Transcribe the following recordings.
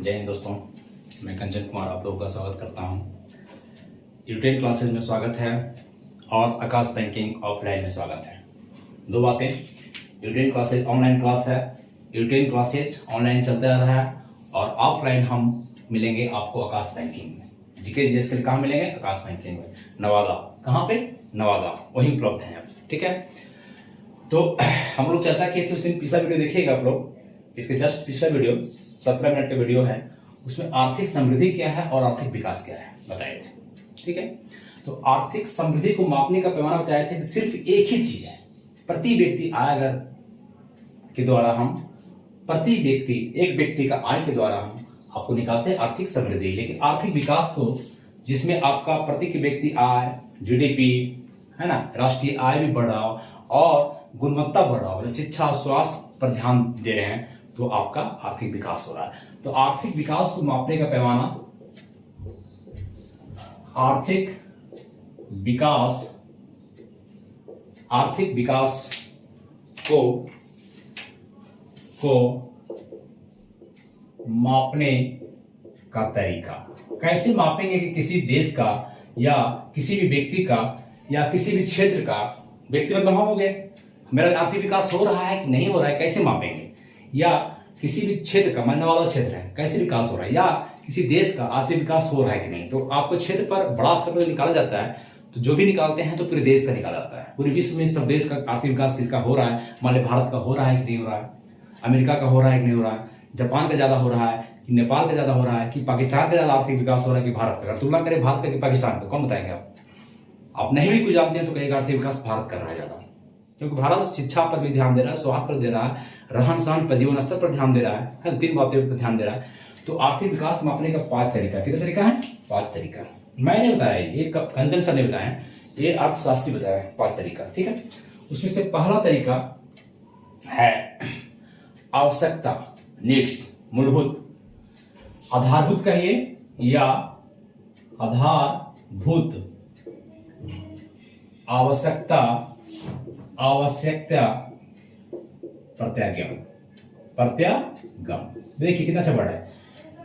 जय हिंद दोस्तों, मैं कंचन कुमार आप लोगों का स्वागत करता हूँ। यूटेन क्लासेज में स्वागत है और आकाश बैंकिंग ऑफलाइन में स्वागत है। दो बातें, यूटेन क्लासेज ऑनलाइन क्लास है, यूटेन क्लासेज ऑनलाइन चलता रहा है और ऑफलाइन हम मिलेंगे आपको आकाश बैंकिंग में। जीके जीएस के लिए कहाँ मिलेंगे? आकाश बैंकिंग में, नवादा। कहाँ पे? नवादा, वहीं उपलब्ध है। ठीक है, तो हम लोग चर्चा किए थे उस दिन, पिछला वीडियो देखिएगा आप लोग। इसके जस्ट पिछला वीडियो 17 मिनट का वीडियो है, उसमें आर्थिक समृद्धि क्या है और आर्थिक विकास क्या है बताए थे। ठीक है, तो आर्थिक समृद्धि को मापने का पैमाना बताए थे कि सिर्फ एक ही चीज है, प्रति व्यक्ति आय अगर के द्वारा हम एक व्यक्ति का आय के द्वारा हम आपको निकालते हैं आर्थिक समृद्धि। लेकिन आर्थिक विकास को, जिसमें आपका प्रति व्यक्ति आय, जीडीपी है ना, राष्ट्रीय आय भी बढ़ रहा हो और गुणवत्ता बढ़ रहा हो, शिक्षा स्वास्थ्य पर ध्यान दे रहे हैं, तो आपका आर्थिक विकास हो रहा है। तो आर्थिक विकास को मापने का पैमाना, आर्थिक विकास को मापने का तरीका कैसे मापेंगे कि किसी देश का या किसी भी व्यक्ति का या किसी भी क्षेत्र का, व्यक्ति मतलब हम हो गए, मेरा आर्थिक विकास हो रहा है कि नहीं हो रहा है, कैसे मापेंगे? या किसी भी क्षेत्र का, मानने वाला क्षेत्र है, कैसे विकास हो रहा है, या किसी देश का आर्थिक विकास हो रहा है कि नहीं। तो आपको क्षेत्र पर बड़ा स्तर पर निकाला जाता है, तो जो भी निकालते हैं तो पूरे देश का निकाला जाता है। पूरे विश्व में सब देश का आर्थिक विकास किसका हो रहा है, मान लो भारत का हो रहा है कि नहीं हो रहा है, अमेरिका का हो रहा है कि नहीं हो रहा है, जापान का ज्यादा हो रहा है कि नेपाल का ज्यादा हो रहा है कि पाकिस्तान का ज्यादा आर्थिक विकास हो रहा है कि भारत का। अगर तुलना करें भारत का कि पाकिस्तान का, कौन बताएंगे आप नहीं भी कुछ जानते हैं तो कहेगा आर्थिक विकास भारत कर रहा है ज्यादा, क्योंकि भारत शिक्षा पर भी ध्यान दे रहा है, स्वास्थ्य पर दे रहा है, रहन सहन पर, जीवन स्तर पर ध्यान दे रहा है, 3 बातों पर ध्यान दे रहा है। तो आर्थिक विकास मापने का 5 तरीका, कितना तरीका है? 5 तरीका मैंने बताया, ये कंचन सर ने बताया, ये अर्थशास्त्री बताया 5 तरीका। ठीक है, उसमें से पहला तरीका है आवश्यकता, नीड्स, मूलभूत, आधारभूत कहिए या आधारभूत आवश्यकता प्रत्यागम। देखिए कितना अच्छा वर्ड है,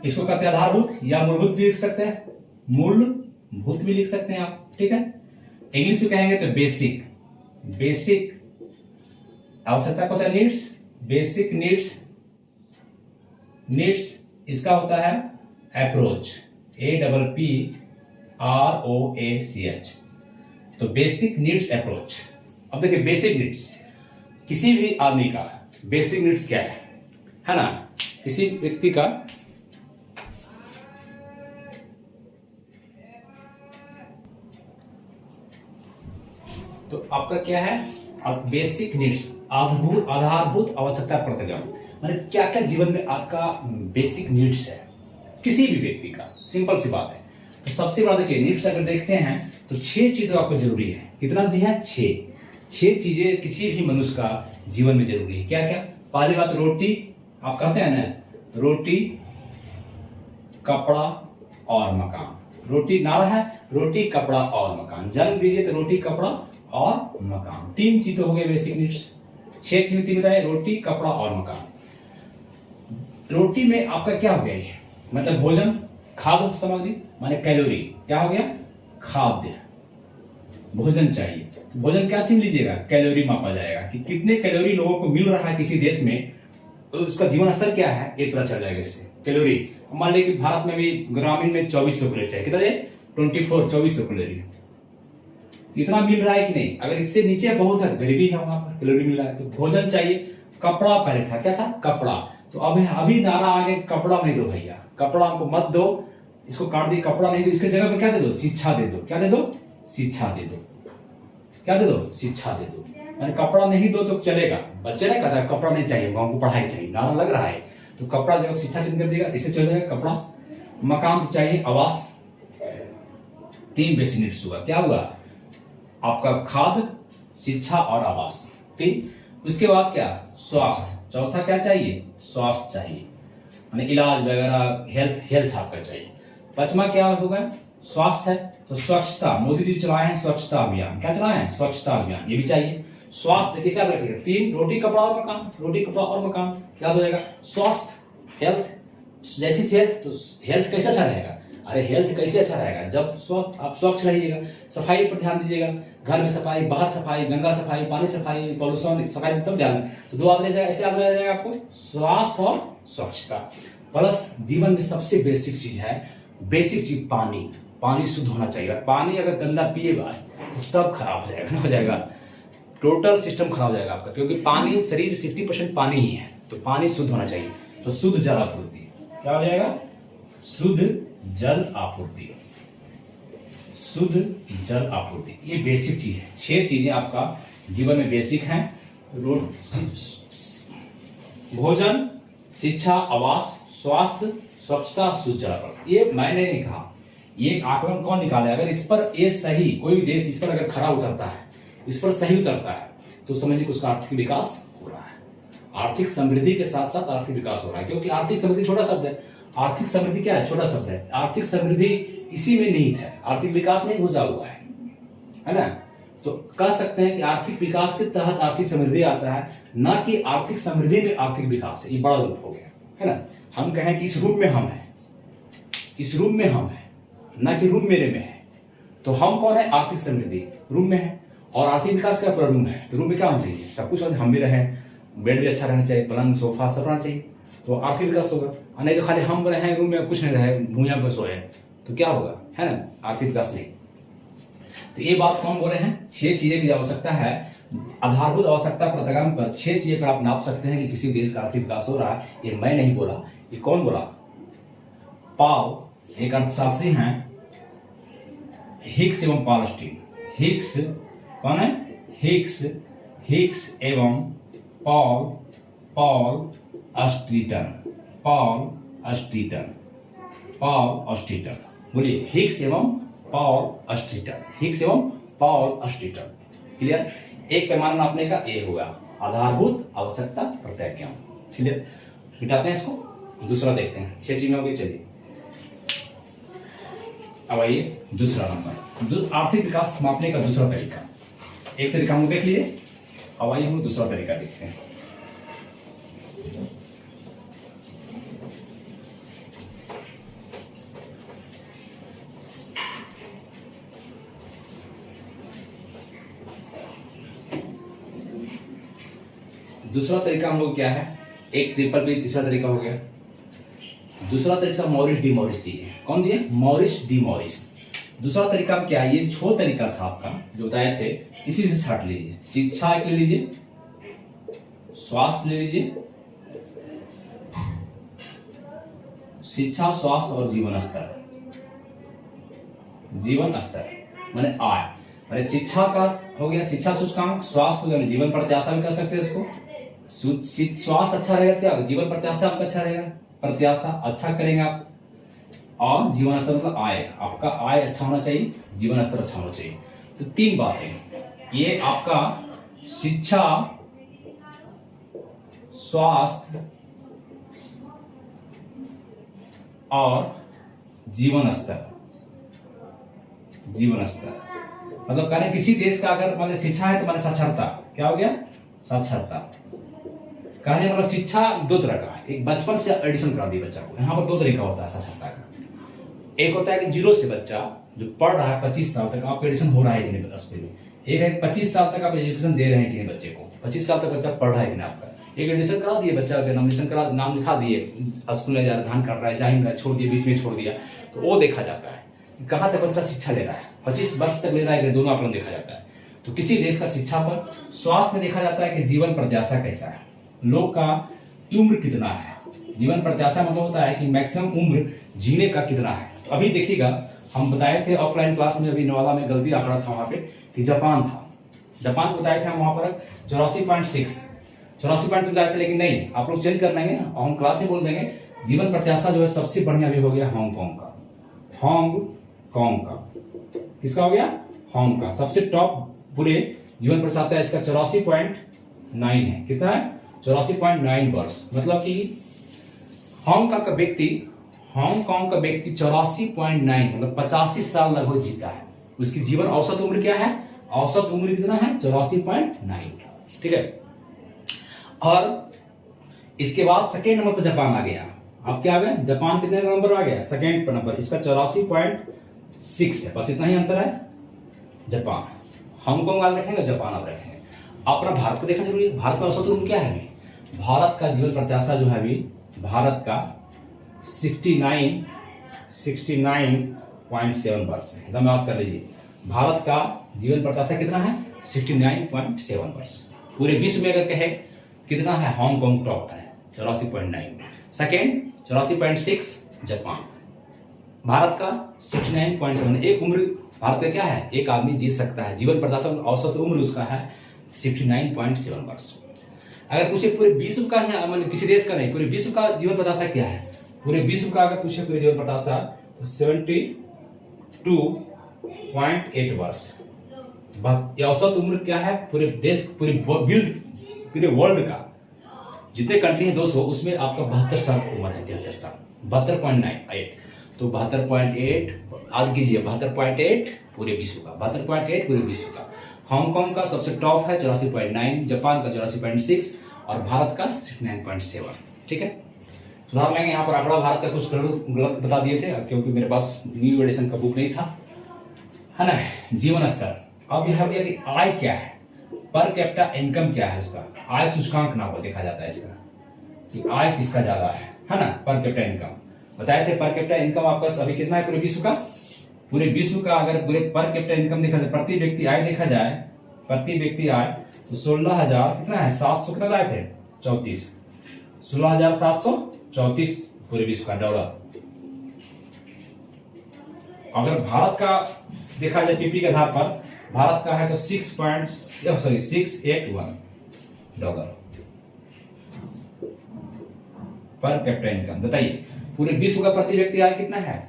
इसको कहते हैं आधारभूत या मूलभूत भी लिख सकते हैं, मूलभूत भी लिख सकते हैं आप। ठीक है, इंग्लिश में कहेंगे तो बेसिक आवश्यकता को होता है नीड्स, बेसिक नीड्स इसका होता है अप्रोच, APPROACH, तो बेसिक नीड्स अप्रोच। अब देखिए बेसिक नीड्स किसी भी आदमी का बेसिक नीड्स क्या है ना, किसी व्यक्ति का तो आपका क्या है, अब बेसिक नीड्स, आधारभूत आवश्यकता प्रत्यागम, माने क्या क्या जीवन में आपका बेसिक नीड्स है किसी भी व्यक्ति का। सिंपल सी बात है। तो सबसे बड़ा देखिए नीड्स अगर देखते हैं तो 6 चीजें आपको जरूरी है। कितना जी है? 6 चीजें किसी भी मनुष्य का जीवन में जरूरी है। क्या क्या? पहली बात रोटी, आप कहते हैं ना, रोटी, कपड़ा और मकान। रोटी नारा है, रोटी, कपड़ा और मकान। जन्म दीजिए तो रोटी, कपड़ा और मकान, 3 चीज हो गए बेसिक नीड्स। 6 चीज 3 बताए, रोटी, कपड़ा और मकान। रोटी में आपका क्या हो गया, मतलब भोजन, खाद्य सामग्री माने कैलोरी, क्या हो गया? खाद्य, भोजन चाहिए। भोजन क्या चीज लीजिएगा? कैलोरी मापा जाएगा कि कितने कैलोरी लोगों को मिल रहा है किसी देश में, तो उसका जीवन स्तर क्या है, एक पता चल जाएगा इससे। कैलोरी मान लीजिए कि भारत में भी ग्रामीण में 2400 कैलोरी चाहिए, कितना है? 2400 कैलोरी। इतना मिल रहा है कि नहीं? अगर इससे नीचे बहुत है, गरीबी है, वहां पर कैलोरी मिल रहा है, तो भोजन चाहिए। कपड़ा पहले था, क्या था? कपड़ा। तो अभी नारा आगे, कपड़ा नहीं दो भैया, कपड़ा हमको मत दो, इसको काट दिए, कपड़ा नहीं दो, इसके जगह पे क्या दे दो? शिक्षा दे दो। क्या दे दो? शिक्षा दे दो। क्या दे दो? शिक्षा दे दो। यानी कपड़ा नहीं दो तो चलेगा, बच्चे ने कहता है कपड़ा नहीं चाहिए, हमको पढ़ाई चाहिए, नारा लग रहा है, तो कपड़ा जगह शिक्षा चेंज कर देगा, इससे चल जाएगा कपड़ा। मकान तो चाहिए, आवास, 3 बेसिक नीड्स हुआ। क्या हुआ आपका? खाद्य, शिक्षा और आवास। ठीक, उसके बाद क्या? स्वास्थ्य। चौथा क्या चाहिए? स्वास्थ्य चाहिए, यानी इलाज वगैरह, हेल्थ आपका चाहिए। 5वां क्या होगा? स्वास्थ्य है तो स्वच्छता, मोदी जी चलाए हैं स्वच्छता अभियान। क्या चलाए हैं? स्वच्छता अभियान, ये भी चाहिए। स्वास्थ्य किस याद रखिएगा? 3, रोटी, कपड़ा और मकान। रोटी, कपड़ा और मकान याद हो जाएगा। स्वास्थ्य, हेल्थ, जैसी हेल्थ, तो हेल्थ कैसे अच्छा रहेगा? अरे हेल्थ कैसे अच्छा रहेगा? जब आप स्वच्छ रहिएगा, सफाई पर ध्यान दीजिएगा, घर में सफाई, बाहर सफाई, गंगा सफाई, पानी सफाई, पॉल्यूशन सफाई, तब ध्यान। तो दो याद रह जाएगा, ऐसे याद रह जाएगा आपको, स्वास्थ्य और स्वच्छता। प्लस जीवन में सबसे बेसिक चीज है, बेसिक चीज पानी। पानी शुद्ध होना चाहिए। पानी अगर गंदा पिएगा तो सब खराब हो जाएगा, ना हो जाएगा, टोटल सिस्टम खराब हो जाएगा आपका, क्योंकि पानी, शरीर 60% पानी ही है, तो पानी शुद्ध होना चाहिए। तो शुद्ध जल आपूर्ति, क्या हो जाएगा? शुद्ध जल आपूर्ति, शुद्ध जल आपूर्ति, ये बेसिक चीज है। 6 चीजें आपका जीवन में बेसिक हैं। भोजन, शिक्षा, आवास, स्वास्थ्य, स्वच्छता, शुद्ध जल आपूर्ति। ये मैंने नहीं कहा, ये आकलन कौन निकाले? अगर इस पर ये सही, कोई भी देश इस पर अगर खरा उतरता है, इस पर सही उतरता है, तो समझिए उसका आर्थिक विकास हो रहा है। आर्थिक समृद्धि के साथ साथ आर्थिक विकास हो रहा है, क्योंकि आर्थिक समृद्धि छोटा शब्द है। आर्थिक समृद्धि क्या है? छोटा शब्द है। आर्थिक समृद्धि इसी में निहित है, आर्थिक विकास में घुसा हुआ है ना? तो कह सकते हैं कि आर्थिक विकास के तहत आर्थिक समृद्धि आता है, ना कि आर्थिक समृद्धि में आर्थिक विकास है। ये बड़ा रूप हो गया है ना? हम कहें कि इस रूम में हम हैं, इस रूम में हम हैं, ना कि रूम मेरे में है, तो हम कौन है? आर्थिक समृद्धि रूम में है। और आर्थिक विकास का पूरा रूम है, तो रूम में क्या होना चाहिए? सब कुछ हम भी रहे, बेड भी अच्छा रहना चाहिए, पलंग सोफा सब रहना चाहिए, तो आर्थिक विकास होगा। और नहीं तो खाली हम रहे रूम में, कुछ नहीं रहे, भूया पर सोए, तो क्या होगा? है ना? आर्थिक विकास नहीं। तो ये बात कौन बोल रहे हैं? 6 चीजें की आवश्यकता है, आधारभूत आवश्यकता प्रतिगम पर 6 चीजें पर आप नाप सकते हैं कि किसी देश का आर्थिक विकास हो रहा है। ये मैं नहीं बोला, ये कौन बोला? पाव, एक अर्थशास्त्री हैं, हिक्स एवं पॉल स्टीन। हिक्स कौन है? हिक्स एवं पॉल स्टीटन। बोलिए, हिक्स एवं पॉल स्टीटन। क्लियर? एक पैमाना नापने का ए हुआ, आधारभूत आवश्यकता प्रत्याख्यान। क्लियर? मिटाते हैं इसको, दूसरा देखते हैं। 6 चीजें हो गई। चलिए अब आइए दूसरा नंबर, आर्थिक विकास मापने का दूसरा तरीका। एक तरीका हम देख लिए, अब आइए हम दूसरा तरीका देखते हैं। दूसरा तरीका हम लोग क्या है? एक ट्रिपल पे तीसरा तरीका हो गया। दूसरा तरीका मॉरिस डी मॉरिस दिए। कौन दिए? Morris D Morris. दूसरा तरीका क्या है? ये छो तरीका था आपका जो बताए थे, इसी से छाट लीजिए। शिक्षा एक ले लीजिए, स्वास्थ्य ले लीजिए, शिक्षा, स्वास्थ्य और जीवन स्तर। जीवन स्तर माने आय, माने शिक्षा का हो गया शिक्षा सूचकांक, स्वास्थ्य हो गया जीवन प्रत्याशा भी कर सकते हैं इसको। स्वास्थ्य अच्छा रहेगा क्या? जीवन प्रत्याशा आपका अच्छा रहेगा, प्रत्याशा अच्छा करेंगे आप। और जीवन स्तर मतलब आय, आपका आय अच्छा होना चाहिए, जीवन स्तर अच्छा होना चाहिए। तो 3 बातें, ये आपका शिक्षा, स्वास्थ्य और जीवन स्तर। मतलब कहने किसी देश का अगर मतलब शिक्षा है तो मतलब साक्षरता, क्या हो गया? साक्षरता। कहने मतलब शिक्षा 2 तरह का है, एक बचपन से एडिशन करा दी बच्चा को। यहाँ पर 2 तरीका होता है साक्षरता का। एक होता है कि 0 से बच्चा जो पढ़ रहा है 25 साल तक, आपका एडिशन हो रहा है कि नहीं स्कूल में। एक है 25 साल तक आप एजुकेशन दे रहे हैं कि नहीं बच्चे को, 25 साल तक बच्चा पढ़ रहा है कि नहीं आपका। एक एडमिशन करा दिए, बच्चा का नॉमिनेशन करा, नाम लिखा दिए, स्कूल में जा रहा, ध्यान कर रहा है, जा ही रहा है, छोड़ दिया, बीच में छोड़ दिया, तो वो देखा जाता है कहाँ तक बच्चा शिक्षा ले रहा है। 25 वर्ष तक ले रहा है, दोनों आकलन देखा जाता है। तो किसी देश का शिक्षा पर। स्वास्थ्य में देखा जाता है कि जीवन प्रत्याशा कैसा है, लोग का उम्र कितना है। जीवन प्रत्याशा मतलब होता है कि मैक्सिमम उम्र जीने का कितना है। तो अभी देखिएगा, हम बताए थे ऑफलाइन क्लास में, अभी नवादा में गलती आंकड़ा था वहां पे कि जापान था। जापान को बताए थे हम वहां पर 84.6 बताए थे, लेकिन नहीं, आप लोग चेंज कर लेंगे ना और हम क्लास में बोल देंगे जीवन प्रत्याशा जो है सबसे बढ़िया अभी हो गया हांगकांग का। किसका हो गया? हांगकांग का सबसे टॉप पूरे जीवन प्रत्याशा है इसका 84.9 है। कितना है? 84.9 वर्ष। मतलब कि हांगकांग का व्यक्ति 84.9 मतलब 85 साल लगभग जीता है। उसकी जीवन औसत उम्र क्या है? औसत उम्र कितना है? 84.9। ठीक है। और इसके बाद सेकेंड नंबर पर जापान आ गया। अब क्या आ गया, जापान कितने नंबर आ गया, सेकेंड नंबर, इसका 84.6 है, बस इतना ही अंतर है। जापान, हांगकांग आप रखेंगे, जापान आप रखेंगे। अपना भारत को देखना जरूरी है। भारत का औसत उम्र क्या है अभी, भारत का जीवन प्रत्याशा जो है अभी भारत का 69.7 वर्ष है। एकदम याद कर लीजिए, भारत का जीवन प्रत्याशा कितना है, 69.7 वर्ष। पूरे विश्व में अगर कहे कितना है, हांगकांग टॉप है 84.9, सेकेंड 84.6 जापान, भारत का 69.7। एक उम्र भारत का क्या है, एक आदमी जी सकता है, जीवन प्रत्याशा औसत उम्र उसका है 69.7 वर्ष। अगर पूछे पूरे विश्व का है, मतलब किसी देश का नहीं, पूरे विश्व का जीवन प्रत्याशा क्या है, पूरे विश्व का अगर पूछे पूरे जीवन प्रत्याशा तो 72.8 वर्ष। औसत उम्र क्या है पूरे देश, पूरे वर्ल्ड का जितने कंट्री है 200, उसमें आपका 72 साल उम्र है, 73 साल, 72.8। तो 72.8 याद कीजिए, 72.8 पूरे विश्व का, 72.8 पूरे विश्व का। हांगकांग का सबसे टॉप है 84.9, जापान का 84.6 और भारत का 69.7। ठीक है, सुधार लेंगे। यहाँ पर आंकड़ा भारत का कुछ गलत बता दिए थे क्योंकि मेरे पास न्यू एडिशन का बुक नहीं था, है ना। जीवन स्तर, अब यह कि आय क्या है, पर कैपिटा इनकम क्या है, उसका आय सूचकांक नाम देखा जाता है इसका, कि आय किसका ज्यादा है ना। पर कैपिटा इनकम बताए थे, पर कैपिटा इनकम आपका अभी कितना है पूरे विश्व का, पूरे विश्व का अगर पूरे पर कैपिटा इनकम देखा जाए, प्रति व्यक्ति आय देखा जाए, प्रति व्यक्ति आय तो 16,000 कितना है, 700 कितना लाए थे, 34, 16,734 पूरे विश्व का डॉलर। अगर भारत का देखा जाए पीपी के आधार पर, भारत का है तो 681 डॉलर पर कैपिटा इनकम। बताइए पूरे विश्व का प्रति व्यक्ति आय कितना है,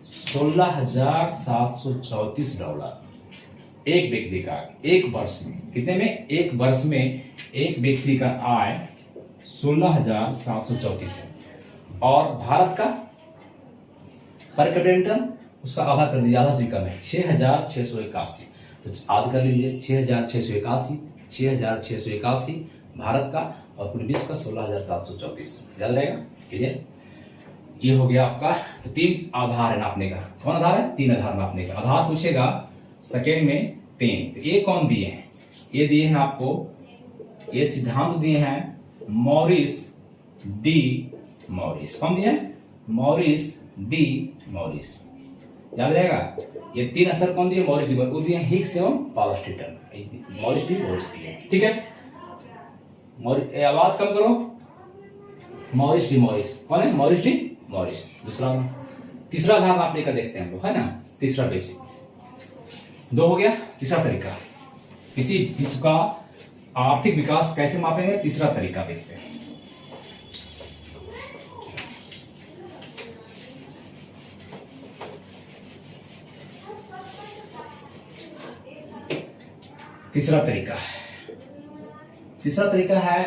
16,734 डॉलर एक व्यक्ति का, एक वर्ष में। कितने में, एक वर्ष में एक व्यक्ति का आय 16,734 है। और भारत का पर कैपिटा इनकम उसका आधा कर दीजिए, आधा से कम है, 6,681। तो याद कर लीजिए 6,681 भारत का, और पूरे विश्व का 16,734, याद रहेगा। क्लियर, ये हो गया आपका। तो 3 आधार है नापने का, कौन आधार है, 3 आधार नापने का। आधार पूछेगा सेकेंड में 3, तो ये कौन दिए हैं, ये दिए हैं आपको, ये सिद्धांत दिए हैं मॉरिस डी मॉरिस। कौन दिए हैं, मॉरिस डी मॉरिस, याद रहेगा। ये 3 असर कौन दिए, मॉरिस डी मॉरिस, वो दिए हिग्स एवं पाउलस्टीटन, मॉरिस डी मॉरिस दिए। ठीक है, आवाज कम करो, मॉरिस डी मॉरिस, कौन है, मॉरिस डी मॉरिस। दूसरा, तीसरा आधार नापने का देखते हैं हम लोग, है ना, तीसरा बेसिक। 2 हो गया। तीसरा तरीका, किसी विश्व का आर्थिक विकास कैसे मापेंगे, तीसरा तरीका देखते हैं। तीसरा तरीका है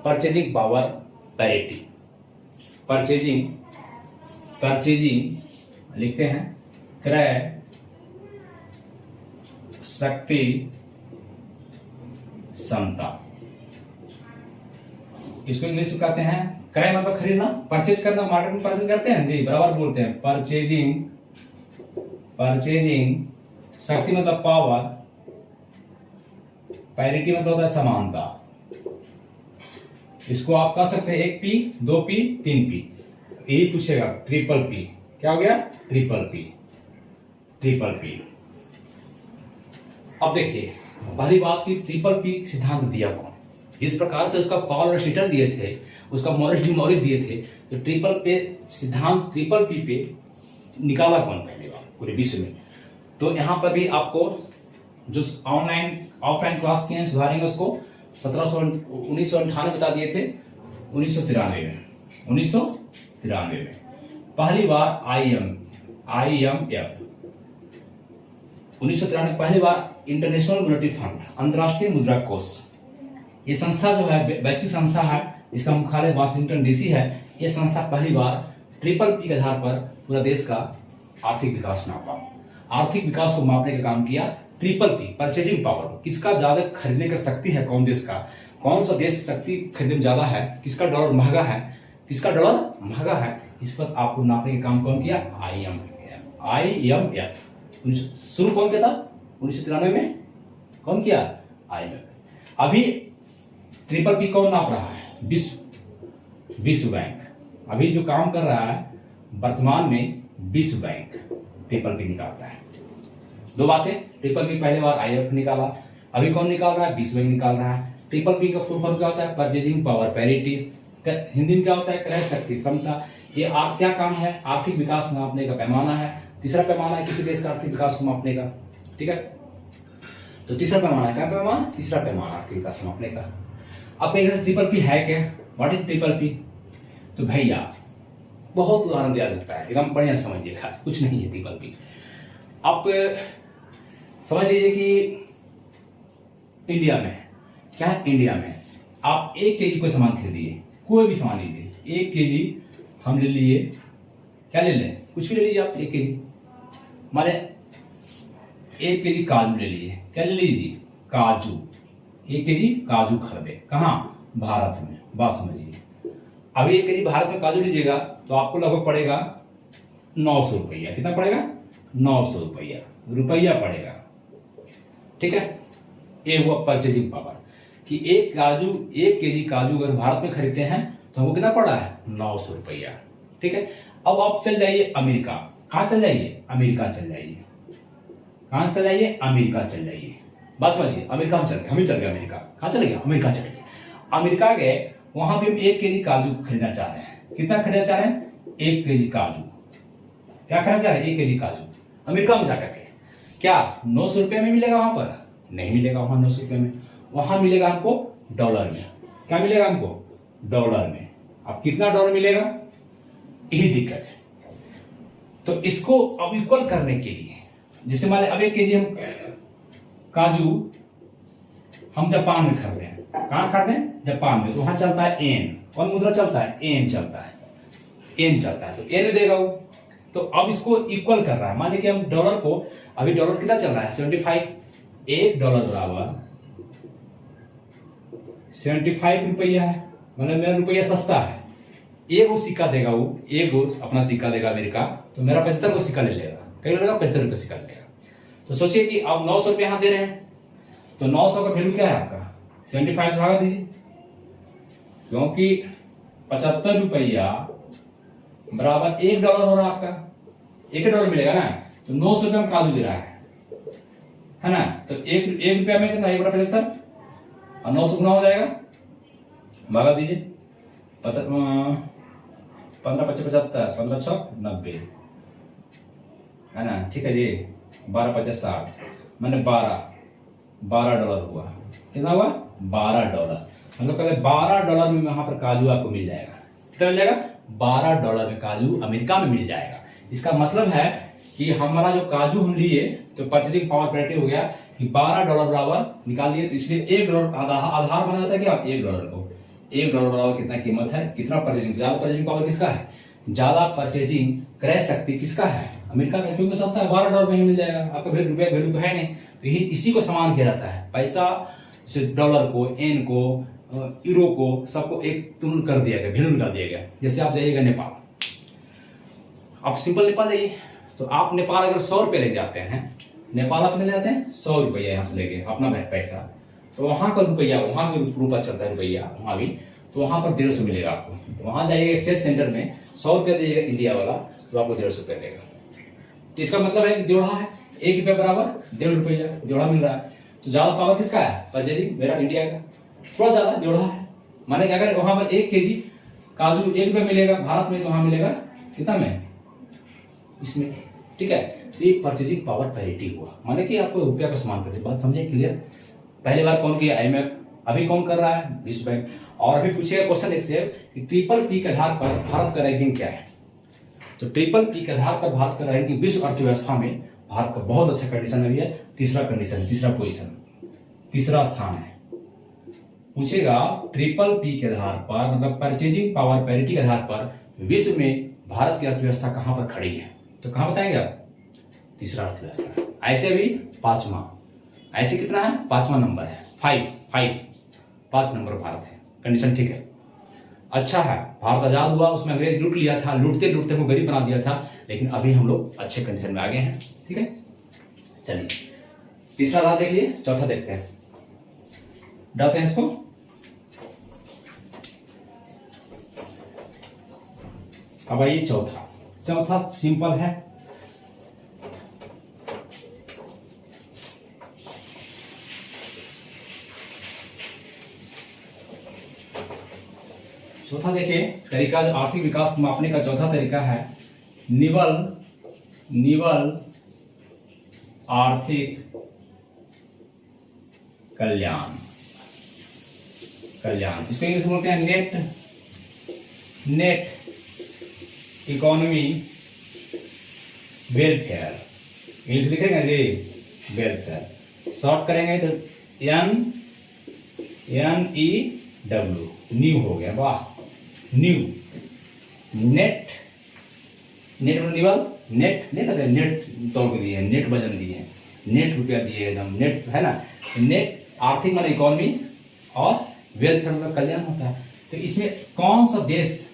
परचेजिंग पावर पैरिटी। परचेजिंग लिखते हैं, क्रय शक्ति क्षमता, इसको इंग्लिश में कहते हैं, क्रय मतलब खरीदना, परचेज करना, मार्केट में परचेज करते हैं जी, बराबर बोलते हैं। परचेजिंग शक्ति मतलब पावर, पैरिटी मतलब होता है समानता। इसको आप कह सकते हैं 1P, 2P, 3P। यही पूछेगा ट्रिपल P, क्या हो गया, ट्रिपल P। अब देखिए पहली बात की, ट्रिपल P सिद्धांत दिया कौन, जिस प्रकार से उसका पाउलस्टीटन दिए थे, उसका मॉरिस डी मॉरिस दिए थे, तो ट्रिपल पे सिद्धांत ट्रिपल P पे निकाला कौन पहली बार पूरे विश्व में। तो यहां पर भी आपको जो ऑनलाइन ऑफलाइन क्लास किए हैं सुधारेंगे उसको। 1998 बता दिए थे, 1993 में पहली बार IMF 1993 पहली बार इंटरनेशनल मॉनेटरी फंड, अंतर्राष्ट्रीय मुद्रा कोष, ये संस्था जो है वैश्विक संस्था है, इसका मुख्यालय वाशिंगटन डीसी है। ये संस्था पहली बार ट्रिपल P के आधार पर पूरा देश का आर्थिक विकास नापा, आर्थिक विकास को मापने का काम किया। ट्रिपल P परचेजिंग पावर, किसका ज्यादा खरीदने का शक्ति है, कौन देश का, कौन सा देश शक्ति खरीदने में ज्यादा है, किसका डॉलर महंगा है, किसका डॉलर महंगा है, इस पर आपको नापने का काम कौन किया, IMF। शुरू कौन किया था 1993 में, कौन किया, IMF। अभी ट्रिपल पी कौन नाप रहा है, विश्व बैंक। अभी जो काम कर रहा है वर्तमान में विश्व बैंक ट्रिपल पी निकालता है। दो बातें, ट्रिपल पी पहले बार IMF निकाला, अभी कौन निकाल रहा है, विश्व बैंक निकाल रहा है। ट्रिपल पी का फुल फॉर्म क्या होता है, परचेजिंग पावर पैरिटी, हिंदी में क्या होता है, क्रय शक्ति क्षमता। ये क्या काम है, आर्थिक विकास नापने का पैमाना है। तीसरा पैमाना है किसी देश का आर्थिक विकास को मापने का, ठीक है। तो तीसरा पैमाना है क्या पैमाना, तीसरा पैमाना आर्थिक विकास को मापने का। अब ट्रिपल पी है क्या, व्हाट इज ट्रिपल पी, तो भैया बहुत उदाहरण दिया जाता है, एकदम बढ़िया समझिएगा, कुछ नहीं है ट्रिपल पी। आप समझ लीजिए कि इंडिया में क्या है, इंडिया में आप 1 केजी कोई सामान खरीदिए, कोई भी सामान लीजिए, 1 केजी हम ले लिए, क्या ले लें, कुछ भी ले लीजिए आप 1 केजी, माने 1 केजी काजू ले लिए, क्या ले लीजिए, काजू, 1 केजी काजू खरीदे, कहाँ, भारत में। बात समझिए, अभी 1 केजी भारत में काजू लीजिएगा तो आपको लगभग पड़ेगा 900 रुपया। कितना पड़ेगा, 900 रुपया पड़ेगा, ठीक है। ये हुआ परचेजिंग पावर कि 1 केजी काजू अगर भारत में खरीदते हैं तो हमको कितना पड़ा है, 900 रुपया, ठीक है। अब आप चल जाइए अमेरिका, कहाँ चल जाइए, अमेरिका चल जाइए, कहाँ चल जाइए, अमेरिका चल जाइए। बात समझिए, अमेरिका में चल गए, हम ही चल गए अमेरिका, कहाँ चले गए, अमेरिका चले गए। अमेरिका गए, वहां भी हम 1 केजी काजू खरीदना चाह रहे हैं, कितना खरीदना चाह रहे हैं, 1 केजी काजू, क्या खरीदना चाह रहे हैं, 1 केजी काजू। अमेरिका में जाकर के क्या 900 रुपये में मिलेगा, वहां पर नहीं मिलेगा, वहां 900 रुपये में, वहां मिलेगा हमको डॉलर में। क्या मिलेगा हमको, डॉलर में। अब कितना डॉलर मिलेगा, यही दिक्कत है। तो इसको अब इक्वल करने के लिए, जैसे मान अब 1 केजी हम काजू हम जापान में खरीदे हैं, कहाँ खरीदे हैं, जापान में, तो वहां चलता है एन, कौन मुद्रा चलता है, एन चलता है, एन चलता है, तो एन में देगा वो। तो अब इसको इक्वल कर रहा है, मान लीजिए हम डॉलर को, अभी डॉलर कितना चल रहा है, 75, 1 डॉलर बराबर 75 रुपया है, मतलब मेरा रुपया सस्ता है। एक वो सिक्का देगा, वो एक वो अपना सिक्का देगा अमेरिका, तो मेरा 75 को सिक्का ले लेगा, कहीं लेगा 75 रुपये सिक्का ले लेगा। तो सोचिए कि आप 900 रुपये यहाँ दे रहे हैं, तो 900 का वैल्यू क्या है आपका, 75 से भागा दीजिए, क्योंकि 75 रुपया बराबर 1 डॉलर हो रहा है आपका, 1 डॉलर मिलेगा ना, तो 900 रुपये में काजू दे रहा है ना, तो 1 रुपया में कितना, 1/75 और 900 गुना हो जाएगा, भागा दीजिए, 15 25 75, 15 6 90 है ना, ठीक है जी, 12 50 60, मैंने 12 डॉलर हुआ, कितना हुआ, 12 डॉलर, मतलब कहते 12 डॉलर में वहां पर काजू आपको मिल जाएगा, कितना मिल जाएगा, 12 डॉलर में काजू अमेरिका में मिल जाएगा। इसका मतलब है कि हमारा जो काजू हम लिए तो परचेजिंग पावर पैरिटी हो गया कि 12 डॉलर बराबर निकाल लिए, तो इसलिए 1 डॉलर आधार बना था क्या, 1 डॉलर को, 1 डॉलर बराबर कितना कीमत है, कितना परचेजिंग, ज्यादा परचेजिंग पावर किसका है, ज्यादा परचेजिंग क्रय शक्ति किसका है, अमेरिका का, क्योंकि सस्ता है, 12 डॉलर में ही मिल जाएगा, आपका रुपया वैल्यू तो है नहीं। तो यही इसी को समान किया जाता है, पैसा से डॉलर को, एन को, यूरो को, सबको एक तुलन कर दिया गया, भिन्न कर दिया गया। जैसे आप जाइएगा नेपाल, आप सिंपल नेपाल जाइए, तो आप नेपाल अगर 100 रुपये ले जाते हैं, नेपाल आप ले जाते हैं 100 रुपया यहाँ से लेके अपना पैसा, तो वहां का रुपया, वहां भी रुपया चलता है रुपया वहां भी, तो वहां पर 150 मिलेगा आपको। वहां जाइएगा एक्सचेंज सेंटर में 100 रुपया दीजिएगा इंडिया वाला, तो आपको 150 रुपया देगा। तो इसका मतलब है कि जोड़ा है, 1 रुपया बराबर 1.5 रुपया जोड़ा मिल रहा है। तो ज्यादा पावर किसका है, परचेजिंग मेरा इंडिया का, थोड़ा ज्यादा जोड़ा है। माने कि अगर वहां पर 1 केजी काजू 1 रुपया मिलेगा भारत में, तो वहां मिलेगा कितना में, इसमें, ठीक है। तो ये परचेजिंग पावर पैरिटी हुआ, माने कि आपको रुपया को समान कर दे। बात समझे क्लियर। पहली बार कौन किया, IMF, अभी कौन कर रहा है, विश्व बैंक। और अभी पूछिएगा क्वेश्चन एक से कि ट्रिपल पी के आधार पर भारत का रैंकिंग क्या है। तो ट्रिपल पी के आधार पर भारत का रैंकिंग विश्व अर्थव्यवस्था में भारत का बहुत अच्छा कंडीशन अभी है, तीसरा कंडीशन, तीसरा पोजीशन, तीसरा स्थान है। पूछेगा ट्रिपल पी के आधार पर, मतलब परचेजिंग पावर पैरिटी के आधार पर विश्व में भारत की अर्थव्यवस्था कहां पर खड़ी है, तो कहां बताएंगे आप, तीसरा अर्थव्यवस्था। ऐसे भी 5वां, ऐसे कितना है, 5वां नंबर है, 5 नंबर भारत है, कंडीशन ठीक है। अच्छा है। भारत आजाद हुआ, उसमें अंग्रेज लूट लिया था, लूटते लूटते को गरीब बना दिया था, लेकिन अभी हम लोग अच्छे कंडीशन में आ गए हैं। ठीक है, चलिए तीसरा आधार देख लिए, चौथा देखते हैं, डालते हैं इसको। अब आइए चौथा, चौथा सिंपल है। चौथा देखिए तरीका, जो आर्थिक विकास मापने का चौथा तरीका है निवल आर्थिक कल्याण। इसको इंग्लिश में बोलते हैं नेट इकोनॉमी वेलफेयर। इंग्लिश लिखेंगे जी वेलफेयर, शॉर्ट करेंगे तो NEW, न्यू हो गया। वाह, न्यू नेट निवल नेट तोड़ के दिए, नेट वजन दिए, नेट रुपया दिए, एकदम नेट है ना। नेट आर्थिक मतलब इकोनॉमी और वेलफेयर का कल्याण होता है। तो इसमें कौन सा देश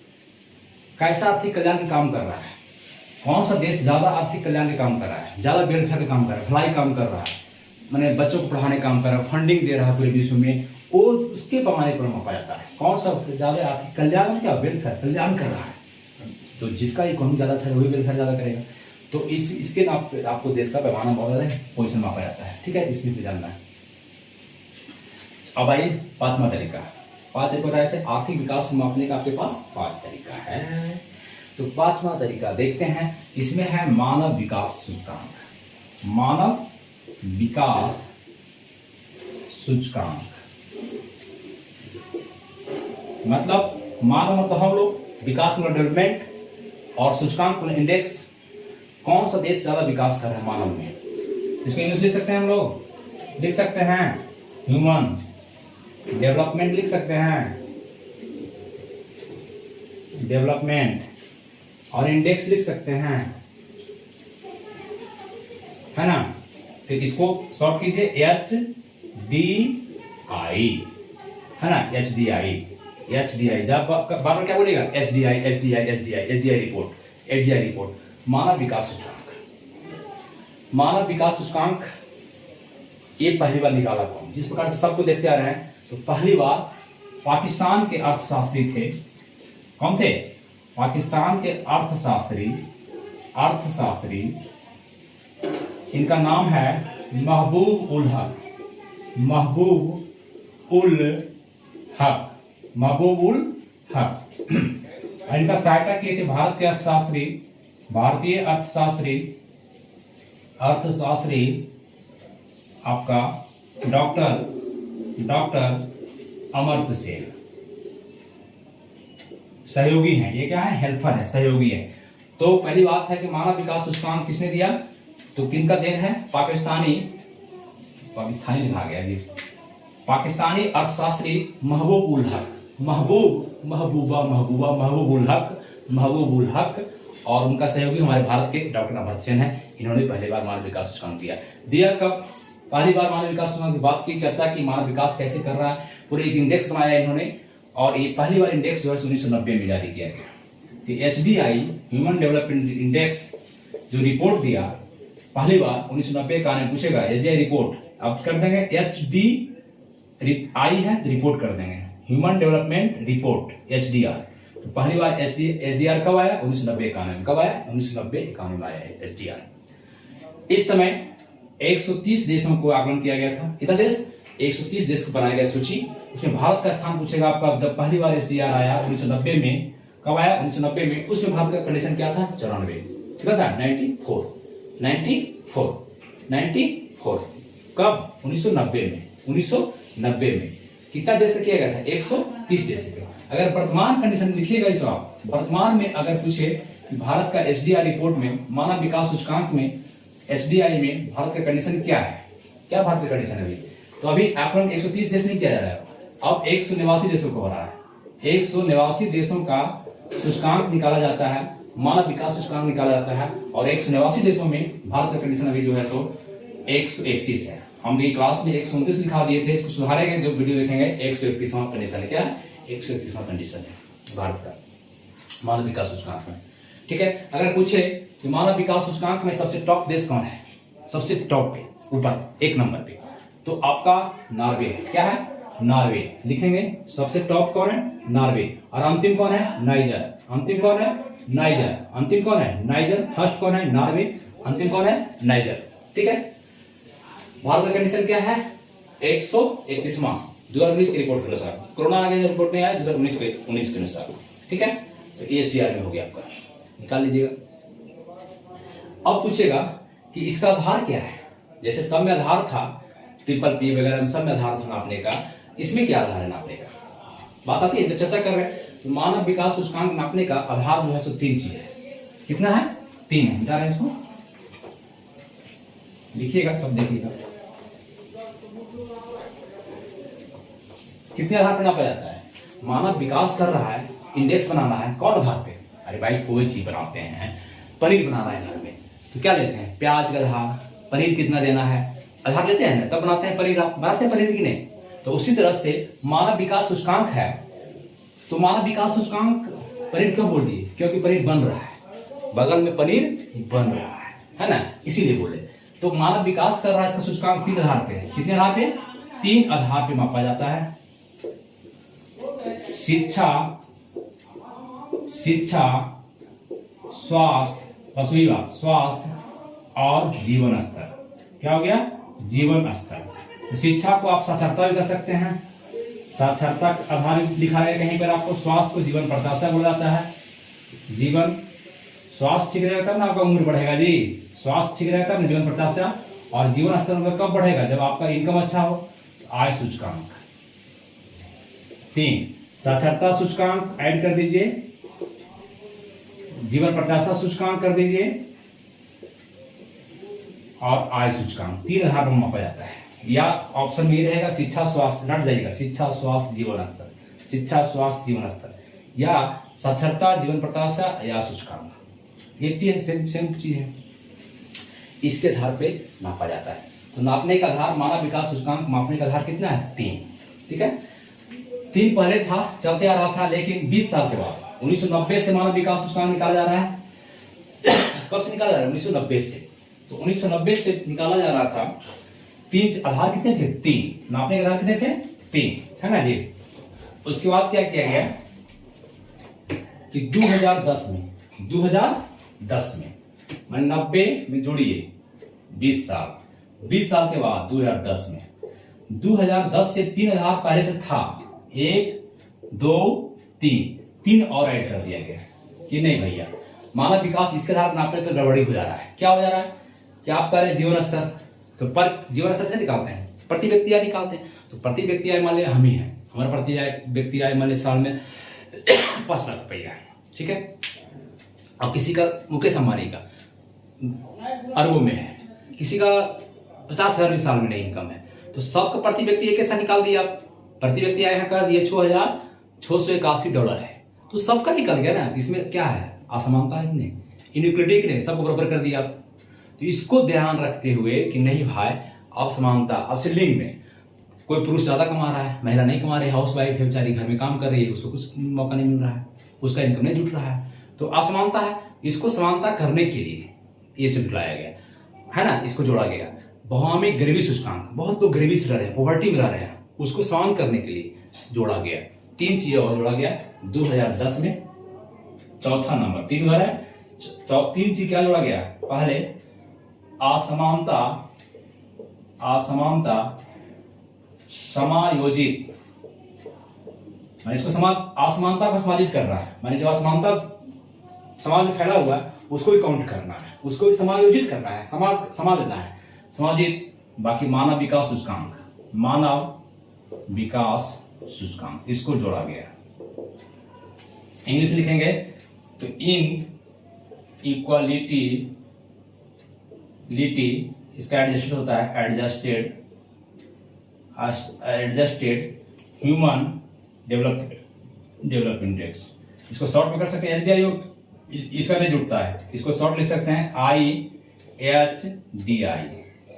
कैसा आर्थिक कल्याण का काम कर रहा है, कौन सा देश ज्यादा आर्थिक कल्याण का काम कर रहा है, ज्यादा वेलफेयर का काम कर रहा है, भलाई काम कर रहा है, मैंने बच्चों को पढ़ाने का काम कर रहा है, फंडिंग दे रहा है पूरे विश्व में, वो उसके पैमाने पर मापा जाता है। कौन सा ज्यादा आर्थिक कल्याण, क्या वेलफेयर कल्याण कर रहा है, तो जिसका इकोनॉमी ज्यादा अच्छा है वही वेलफेयर ज्यादा करेगा। तो इसके आपको देश का पैमाना बहुत ज्यादा पोजिशन मापा जाता है। ठीक है, इसमें भी जानना है। अब आइए पांचवा तरीका, 5 तरीके बताए थे आर्थिक विकास को मापने का, आपके पास 5 तरीका है। तो 5वां तरीका देखते हैं, इसमें है मानव विकास सूचकांक। मानव विकास सूचकांक मतलब मानव मतलब हम लोग, विकास मतलब डेवलपमेंट, और सूचकांक मतलब इंडेक्स, कौन सा देश ज्यादा विकास कर रहा है मानव में। इसको इंग्लिश लिख सकते हैं हम लोग, लिख सकते हैं ह्यूमन डेवलपमेंट, लिख सकते हैं डेवलपमेंट, और इंडेक्स लिख सकते हैं, है ना। तो इसको शॉर्ट कीजिए HDI, है ना, HDI। जब बार बार क्या बोलेगा, HDI रिपोर्ट, मानव विकास सूचकांक। मानव विकास सूचकांक ये पहली बार निकाला कौन, जिस प्रकार से सबको देखते आ रहे हैं। तो पहली बार पाकिस्तान के अर्थशास्त्री थे, कौन थे, पाकिस्तान के अर्थशास्त्री, इनका नाम है महबूब उल हक। इनका सहायता किए थे भारतीय अर्थशास्त्री आपका डॉक्टर अमर्त्य सेन। सहयोगी हैं ये, क्या है, हेल्पर है, सहयोगी है। तो पहली बात है कि मानव विकास सूचकांक किसने दिया, तो किनका देन है, पाकिस्तानी लिखा गया जी, पाकिस्तानी अर्थशास्त्री महबूब उल हक, और उनका सहयोगी हमारे भारत के डॉक्टर अमर्त्य सेन है। इन्होंने पहली बार मानव विकास सूचकांक दिया कब, पहली बार मानव विकास सूचकांक की बात की, चर्चा की, मानव विकास कैसे कर रहा है, पूरे एक इंडेक्स बनाया इन्होंने, और ये पहली बार इंडेक्स जो है 1990 में जारी किया गया। तो HDI ह्यूमन डेवलपमेंट इंडेक्स जो रिपोर्ट दिया पहली बार 1990 का, पूछेगा HDI रिपोर्ट, अब कर देंगे HDI है तो रिपोर्ट कर देंगे, ह्यूमन डेवलपमेंट रिपोर्ट HDR। तो पहली बार HDR कब आया, 1990-91 में। कब आया, 1990-91 में आया है HDR। इस समय 130 देशों को आकलन किया गया था। कितना देश, 130 देश को बनाया गया सूची। उसमें भारत का स्थान पूछेगा आपका, जब पहली बार HDR आया 1990 में, कब आया, 1990 में, उसमें भारत का कंडीशन क्या था, 94, कितना था, 94। कब, 1990 में कितना देश का किया गया था, 130 देश का। अगर वर्तमान कंडीशन लिखिएगा इस आप, वर्तमान में अगर पूछे भारत का HDR रिपोर्ट में, मानव विकास सूचकांक में, HDI में भारत का कंडीशन क्या है, क्या भारत का कंडीशन है अभी, तो अभी आकलन 130 देश नहीं किया जा रहा है, अब 189 देशों को हो रहा है। 189 देशों का सूचकांक निकाला जाता है, मानव विकास सूचकांक निकाला जाता है, और 189 देशों में भारत का कंडीशन अभी जो है सो 131 है। हम ये क्लास में 129 लिखा दिए थे, इसको सुधारेंगे, जो वीडियो देखेंगे 131वां कंडीशन है, क्या 131वां कंडीशन है। भारत का मानव विकास सूचकांक में। ठीक है, अगर पूछे कि मानव विकास सूचकांक में सबसे टॉप देश कौन है, सबसे टॉप पे ऊपर 1 नंबर पे, तो आपका नॉर्वे है। क्या है? नॉर्वे लिखेंगे। सबसे टॉप कौन है? नॉर्वे। और अंतिम कौन है? नाइजर। अंतिम कौन है? नाइजर। अंतिम कौन है? नाइजर। फर्स्ट कौन है? नॉर्वे। अंतिम कौन है? नाइजर। ठीक है, भारत का कंडीशन क्या है? 131वां 2019 की रिपोर्ट के अनुसार। कोरोना आगे रिपोर्ट नहीं आया 2019 के अनुसार। ठीक है, तो ESDR में हो गया आपका, निकाल लीजिएगा। अब पूछेगा कि इसका आधार क्या है। जैसे सब में आधार था, PPP वगैरह में सब में आधार था नापने का, इसमें क्या आधार है नापने का? बात आती है, तो चर्चा कर रहे हैं। तो मानव विकास सूचकांक नापने का आधार जो है सो 3 चीज है। कितना है? 3 है। मिटा रहे हैं इसको, लिखिएगा, सब देखिएगा। कितने आधार पर नापा जाता है? मानव विकास कर रहा है, इंडेक्स बनाना है, कौन आधार पे? अरे भाई कोई चीज बनाते हैं, पनीर बनाना है घर में, तो क्या लेते हैं? प्याज का आधार, पनीर कितना देना है, आधार लेते हैं ना, तब बनाते हैं पनीर। आप बनाते हैं पनीर की नहीं? तो उसी तरह से मानव विकास सूचकांक है, तो मानव विकास सूचकांक पनीर क्यों बोल दिए? क्योंकि पनीर बन रहा है, बगल में पनीर बन रहा है ना, इसीलिए बोले। तो मानव विकास कर रहा है, इसका सूचकांक 3 आधार पे है। कितने आधार पे? 3 आधार पे मापा जाता है। शिक्षा, स्वास्थ्य, स्वास्थ्य और जीवन स्तर। क्या हो गया? जीवन स्तर। तो शिक्षा को आप साक्षरता भी कर सकते हैं, साक्षरता आधार लिखा है कहीं पर आपको। स्वास्थ्य को जीवन प्रत्याशा बोला जाता है। जीवन, स्वास्थ्य ठीक रहेगा तब ना आपका उम्र बढ़ेगा जी, स्वास्थ्य ठीक रहेगा तब जीवन प्रत्याशा। और जीवन स्तर कब बढ़ेगा? जब आपका इनकम अच्छा हो। आय सूचकांक 3, साक्षरता सूचकांक ऐड कर दीजिए, जीवन प्रत्याशा सूचकांक कर दीजिए, और आय सूचकांक 3 आधार पर मापा जाता है। या ऑप्शन में रहेगा शिक्षा स्वास्थ्य, नट जाइएगा, शिक्षा स्वास्थ्य जीवन स्तर, शिक्षा स्वास्थ्य जीवन स्तर, या साक्षरता जीवन प्रत्याशा या सूचकांक। एक चीज सेम चीज है, इसके आधार पे नापा जाता है। तो नापने का आधार, मानव विकास सूचकांक मापने का आधार कितना है? 3। ठीक है, 3 पहले था, चलते आ रहा था, लेकिन 20 साल के बाद 1990 से मानव विकास सूचकांक निकाला जा रहा है। कब से निकाला जा रहा है? 1990 से। तो 1990 से निकाला जा रहा था। 3 आधार कितने थे? 3। नापने के आधार कितने थे? 3, है ना जी। उसके बाद क्या किया गया कि 2010 में मैं 90 में जोड़िए 20 साल, 20 साल के बाद 2010 में, 2010 से 3 आधार पहले से था, 1, 2, 3 और ऐड कर दिया गया कि नहीं भैया मानव विकास इसके आधार नापने पर गड़बड़ी हो जा रहा है। क्या हो जा रहा है? क्या आप कह रहे हैं जीवन स्तर, तो पर जीवन स्तर से निकालते हैं, प्रति व्यक्ति आय निकालते हैं। तो प्रति व्यक्ति आय मान लिया हम ही है, हमारा प्रति व्यक्ति आय मान लिया साल में 5 लाख रुपया है। ठीक है, अब किसी का, मुकेश अंबानी का अरबों में है, किसी का 50,000 भी साल में नहीं इनकम है, तो सबका प्रति व्यक्ति एक ऐसा निकाल दिया। प्रति व्यक्ति आय यहाँ कर दिए $6,681 है, तो सबका निकल गया ना। इसमें क्या है? असमानता है नहीं, इनइक्वालिटी नहीं, सबको बराबर कर दिया। तो इसको ध्यान रखते हुए कि नहीं भाई अब समानता, अब से लिंग में कोई पुरुष ज्यादा कमा रहा है, महिला नहीं कमा रही, हाउस वाइफ है बेचारी, घर में काम कर रही है, उसको कुछ मौका नहीं मिल रहा है, उसका इनकम नहीं जुट रहा है, तो असमानता है। इसको समानता करने के लिए ये सब लाया गया है ना, इसको जोड़ा गया। बहुआमी गरीबी सूचकांक, बहुत लोग गरीबी से रह रहे हैं, पॉवर्टी में रह रहे हैं, उसको समान करने के लिए जोड़ा गया। 3 चीजें और जोड़ा गया 2010 में। चौथा नंबर 3 है, 3 चीज क्या जोड़ा गया? पहले असमानता समायोजित, मैंने इसको असमानता को समायोजित कर रहा है, मैंने जो असमानता समाज में फैला हुआ है उसको भी काउंट करना है, उसको भी समायोजित करना है, समा लेना है, समायोजित। बाकी मानव विकास सूचकांक इसको जोड़ा गया। इंग्लिश में लिखेंगे तो इन इक्वालिटी इसका एडजस्टेड होता है, एडजस्टेड ह्यूमन डेवलप इंडेक्स। इसको शॉर्ट में कर सकते हैं HDI, इसका नहीं जुड़ता है, इसको शॉर्ट लिख सकते हैं IHDI।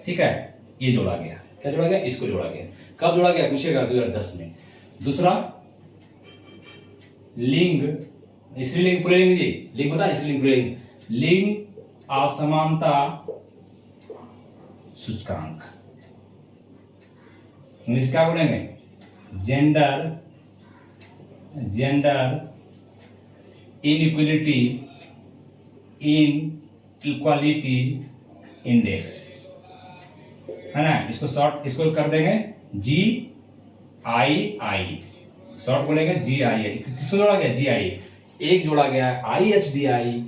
ठीक है, ये जोड़ा गया। क्या जोड़ा गया? इसको जोड़ा गया। कब जोड़ा गया? पूछेगा 2010 में। दूसरा लिंग, स्त्रीलिंग पुल्लिंग जी, लिंग होता है स्त्रीलिंग पुल्लिंग, लिंग असमानता सूचकांक। इंग्लिश क्या बोलेंगे? जेंडर इनइक्वलिटी इंडेक्स, है ना। इसको शॉर्ट इसको कर देंगे GII, शॉर्ट बोलेंगे GII। किसको जोड़ा गया? GII। एक जोड़ा गया IHDI,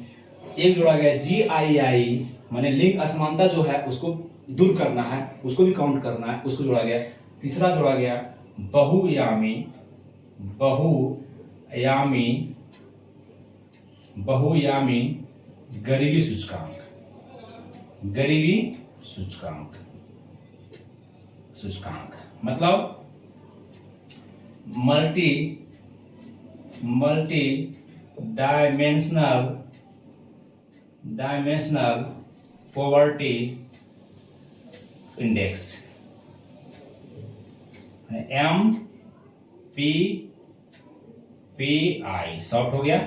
एक जोड़ा गया GII, माने लिंग असमानता जो है उसको दूर करना है, उसको भी काउंट करना है, उसको जोड़ा गया। तीसरा जोड़ा गया बहुयामी गरीबी सूचकांक, मतलब multi dimensional poverty index, MPPI soft हो गया।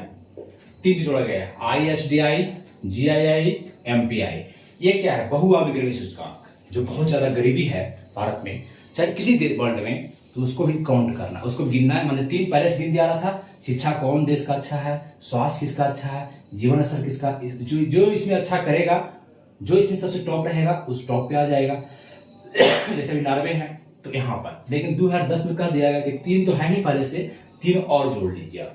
तीन जोड़ा गया IHDI, GII, MPI। ये क्या है? बहुआमी गरीबी सूचकांक। जो बहुत ज्यादा गरीबी है भारत में, चाहे किसी वर्ल्ड में, तो उसको भी काउंट करना, उसको गिनना है। मैंने तीन पहले से गिन दिया रहा था। शिक्षा कौन देश का अच्छा है, स्वास्थ्य किसका अच्छा है, जीवन स्तर किसका, जो इसमें अच्छा करेगा, जो इसमें सबसे टॉप रहेगा उस टॉप पे आ जाएगा। जैसे अभी 90 है तो यहाँ पर, लेकिन 2010 में कह दिया गया कि तीन तो है ही पहले से, तीन और जोड़ लीजिए।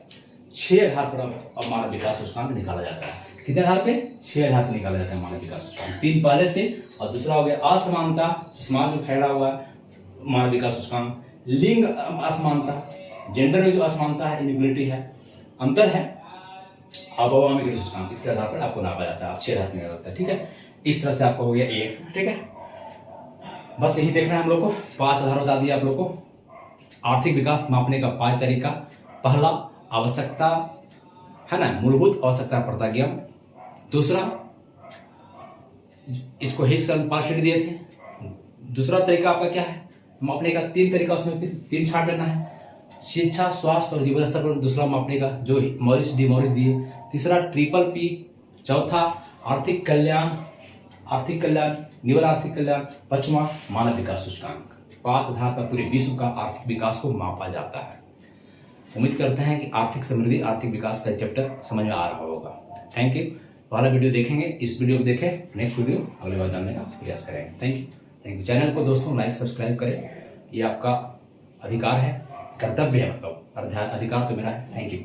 6 आधार पर अब मानव विकास सूचकांक निकाला जाता है। कितने आधार पे? 6 आधार पर निकाला जाता है मानव विकास सूचकांक। तीन पहले से, और दूसरा हो गया असमानता, समाज में फैला हुआ मानव विकास सूचकांक। लिंग असमानता, जेंडर में जो असमानता है, इनइक्वलिटी है, अंतर है, बहुआमी गरीबी सूचकांक। इसके आधार पर आपको नापा जाता है। आप 6 आधार पर निकाला जाता है, ठीक है। इस तरह से आपको हो गया एक, ठीक है। बस यही देखना है हम लोग को। 5 आधार बता दिया आप लोग को। आर्थिक विकास मापने का 5 तरीका। पहला, आवश्यकता, है ना, मूलभूत आवश्यकता प्रतिज्ञा। दूसरा, इसको हिग्सन पार्शियली दिए थे। दूसरा तरीका आपका क्या है मापने का? 3 तरीका, उसमें 3 छाट लेना है। शिक्षा, स्वास्थ्य और जीवन स्तर पर दूसरा मापने का, जो मॉरिस दिए। तीसरा ट्रिपल P। चौथा आर्थिक कल्याण, निवल आर्थिक कल्याण। पांचवा मानव विकास सूचकांक। 5 आधार पर पूरे विश्व का आर्थिक विकास को मापा जाता है। उम्मीद करते हैं कि आर्थिक समृद्धि, आर्थिक विकास का चैप्टर समझ में आ रहा होगा। Thank you. पहला वीडियो देखेंगे, इस वीडियो को देखें, नेक्स्ट वीडियो अगले बार जानने का प्रयास करेंगे। Thank you. चैनल को दोस्तों लाइक सब्सक्राइब करें, ये आपका अधिकार है, कर्तव्य है, मतलब अधिकार तो मेरा है। Thank you.